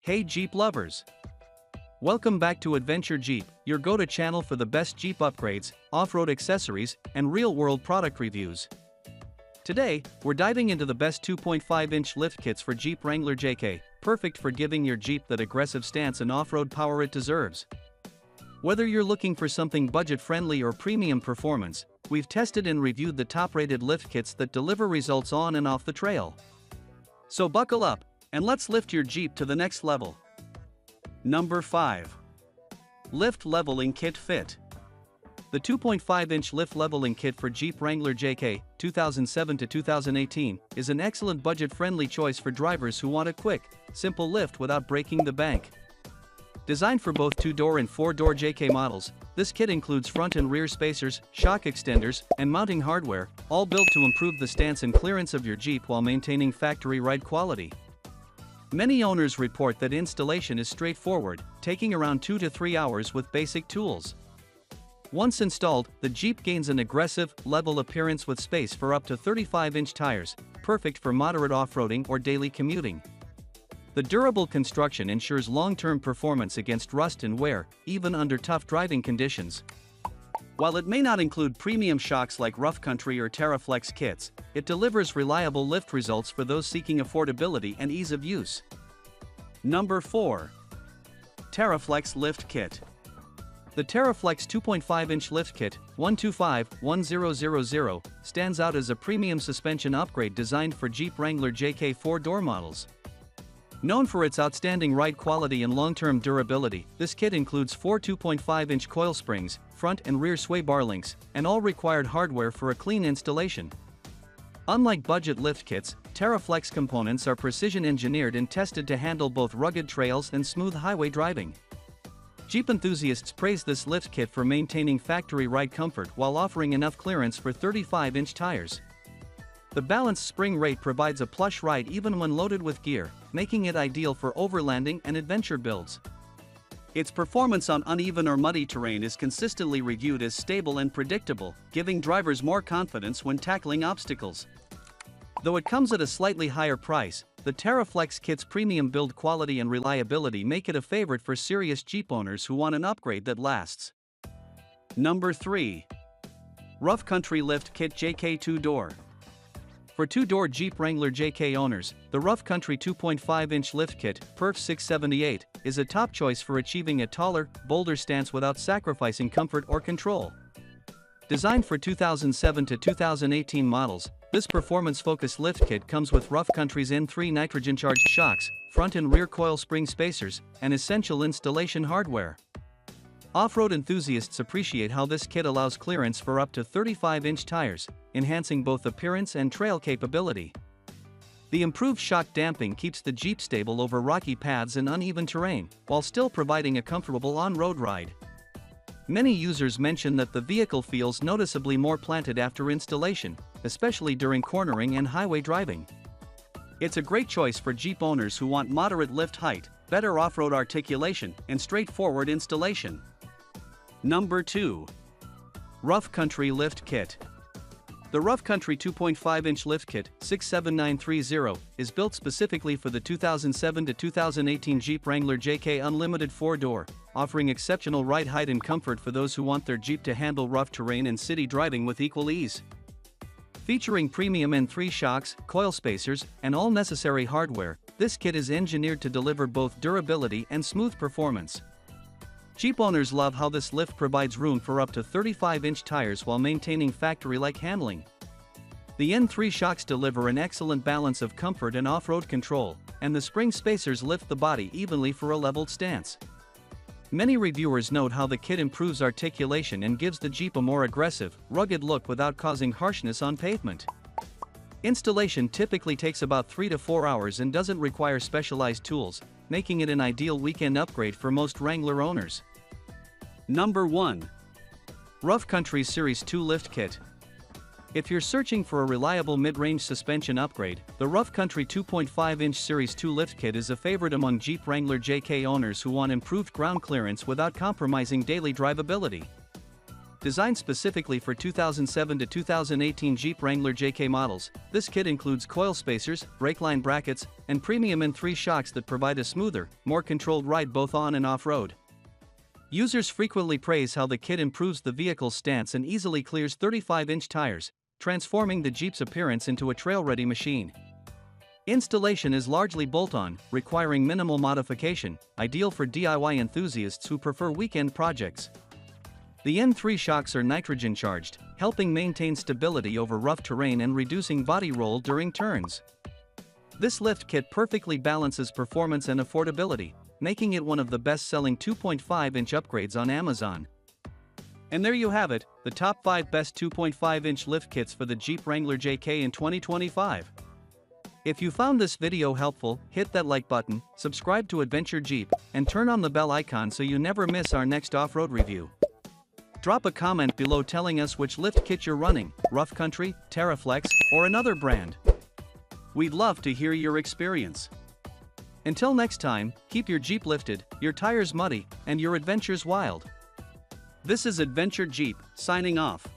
Hey Jeep lovers! Welcome back to Adventure Jeep, your go-to channel for the best Jeep upgrades, off-road accessories, and real-world product reviews. Today, we're diving into the best 2.5-inch lift kits for Jeep Wrangler JK, perfect for giving your Jeep that aggressive stance and off-road power it deserves. Whether you're looking for something budget-friendly or premium performance, we've tested and reviewed the top-rated lift kits that deliver results on and off the trail. So buckle up, and let's lift your Jeep to the next level. Number 5. Lift Leveling Kit Fit. The 2.5-inch lift leveling kit for Jeep Wrangler JK, 2007 to 2018, is an excellent budget-friendly choice for drivers who want a quick, simple lift without breaking the bank. Designed for both 2-door and 4-door JK models, this kit includes front and rear spacers, shock extenders, and mounting hardware, all built to improve the stance and clearance of your Jeep while maintaining factory ride quality. Many owners report that installation is straightforward, taking around 2 to 3 hours with basic tools. Once installed, the Jeep gains an aggressive, level appearance with space for up to 35-inch tires, perfect for moderate off-roading or daily commuting. The durable construction ensures long-term performance against rust and wear, even under tough driving conditions. While it may not include premium shocks like Rough Country or TeraFlex kits, it delivers reliable lift results for those seeking affordability and ease of use. Number 4. TeraFlex Lift Kit. The TeraFlex 2.5-inch lift kit, 125-1000, stands out as a premium suspension upgrade designed for Jeep Wrangler JK 4-door models. Known for its outstanding ride quality and long-term durability, this kit includes 4 2.5-inch coil springs, front and rear sway bar links, and all required hardware for a clean installation. Unlike budget lift kits, TeraFlex components are precision-engineered and tested to handle both rugged trails and smooth highway driving. Jeep enthusiasts praise this lift kit for maintaining factory ride comfort while offering enough clearance for 35-inch tires. The balanced spring rate provides a plush ride even when loaded with gear, making it ideal for overlanding and adventure builds. Its performance on uneven or muddy terrain is consistently reviewed as stable and predictable, giving drivers more confidence when tackling obstacles. Though it comes at a slightly higher price, the TeraFlex kit's premium build quality and reliability make it a favorite for serious Jeep owners who want an upgrade that lasts. Number 3. Rough Country Lift Kit JK 2-door. For 2-door Jeep Wrangler JK owners, the Rough Country 2.5-inch lift kit, Perf 678, is a top choice for achieving a taller, bolder stance without sacrificing comfort or control. Designed for 2007 to 2018 models, this performance-focused lift kit comes with Rough Country's N3 nitrogen-charged shocks, front and rear coil spring spacers, and essential installation hardware. Off-road enthusiasts appreciate how this kit allows clearance for up to 35-inch tires, enhancing both appearance and trail capability. The improved shock damping keeps the Jeep stable over rocky paths and uneven terrain, while still providing a comfortable on-road ride. Many users mention that the vehicle feels noticeably more planted after installation, especially during cornering and highway driving. It's a great choice for Jeep owners who want moderate lift height, better off-road articulation, and straightforward installation. Number 2. Rough Country Lift Kit. The Rough Country 2.5-inch lift kit, 67930, is built specifically for the 2007 to 2018 Jeep Wrangler JK Unlimited 4-door, offering exceptional ride height and comfort for those who want their Jeep to handle rough terrain and city driving with equal ease. Featuring premium N3 shocks, coil spacers, and all necessary hardware, this kit is engineered to deliver both durability and smooth performance. Jeep owners love how this lift provides room for up to 35-inch tires while maintaining factory-like handling. The N3 shocks deliver an excellent balance of comfort and off-road control, and the spring spacers lift the body evenly for a leveled stance. Many reviewers note how the kit improves articulation and gives the Jeep a more aggressive, rugged look without causing harshness on pavement. Installation typically takes about 3 to 4 hours and doesn't require specialized tools, making it an ideal weekend upgrade for most Wrangler owners. Number 1. Rough Country Series 2 Lift Kit. If you're searching for a reliable mid-range suspension upgrade, the Rough Country 2.5-inch Series 2 lift kit is a favorite among Jeep Wrangler JK owners who want improved ground clearance without compromising daily drivability. Designed specifically for 2007 to 2018 Jeep Wrangler JK models, this kit includes coil spacers, brake line brackets, and premium M3 shocks that provide a smoother, more controlled ride both on and off-road. Users frequently praise how the kit improves the vehicle's stance and easily clears 35-inch tires, transforming the Jeep's appearance into a trail-ready machine. Installation is largely bolt-on, requiring minimal modification, ideal for DIY enthusiasts who prefer weekend projects. The M3 shocks are nitrogen-charged, helping maintain stability over rough terrain and reducing body roll during turns. This lift kit perfectly balances performance and affordability, making it one of the best-selling 2.5-inch upgrades on Amazon. And there you have it, the top 5 best 2.5-inch lift kits for the Jeep Wrangler JK in 2025. If you found this video helpful, hit that like button, subscribe to Adventure Jeep, and turn on the bell icon so you never miss our next off-road review. Drop a comment below telling us which lift kit you're running, Rough Country, TeraFlex, or another brand. We'd love to hear your experience. Until next time, keep your Jeep lifted, your tires muddy, and your adventures wild. This is Adventure Jeep, signing off.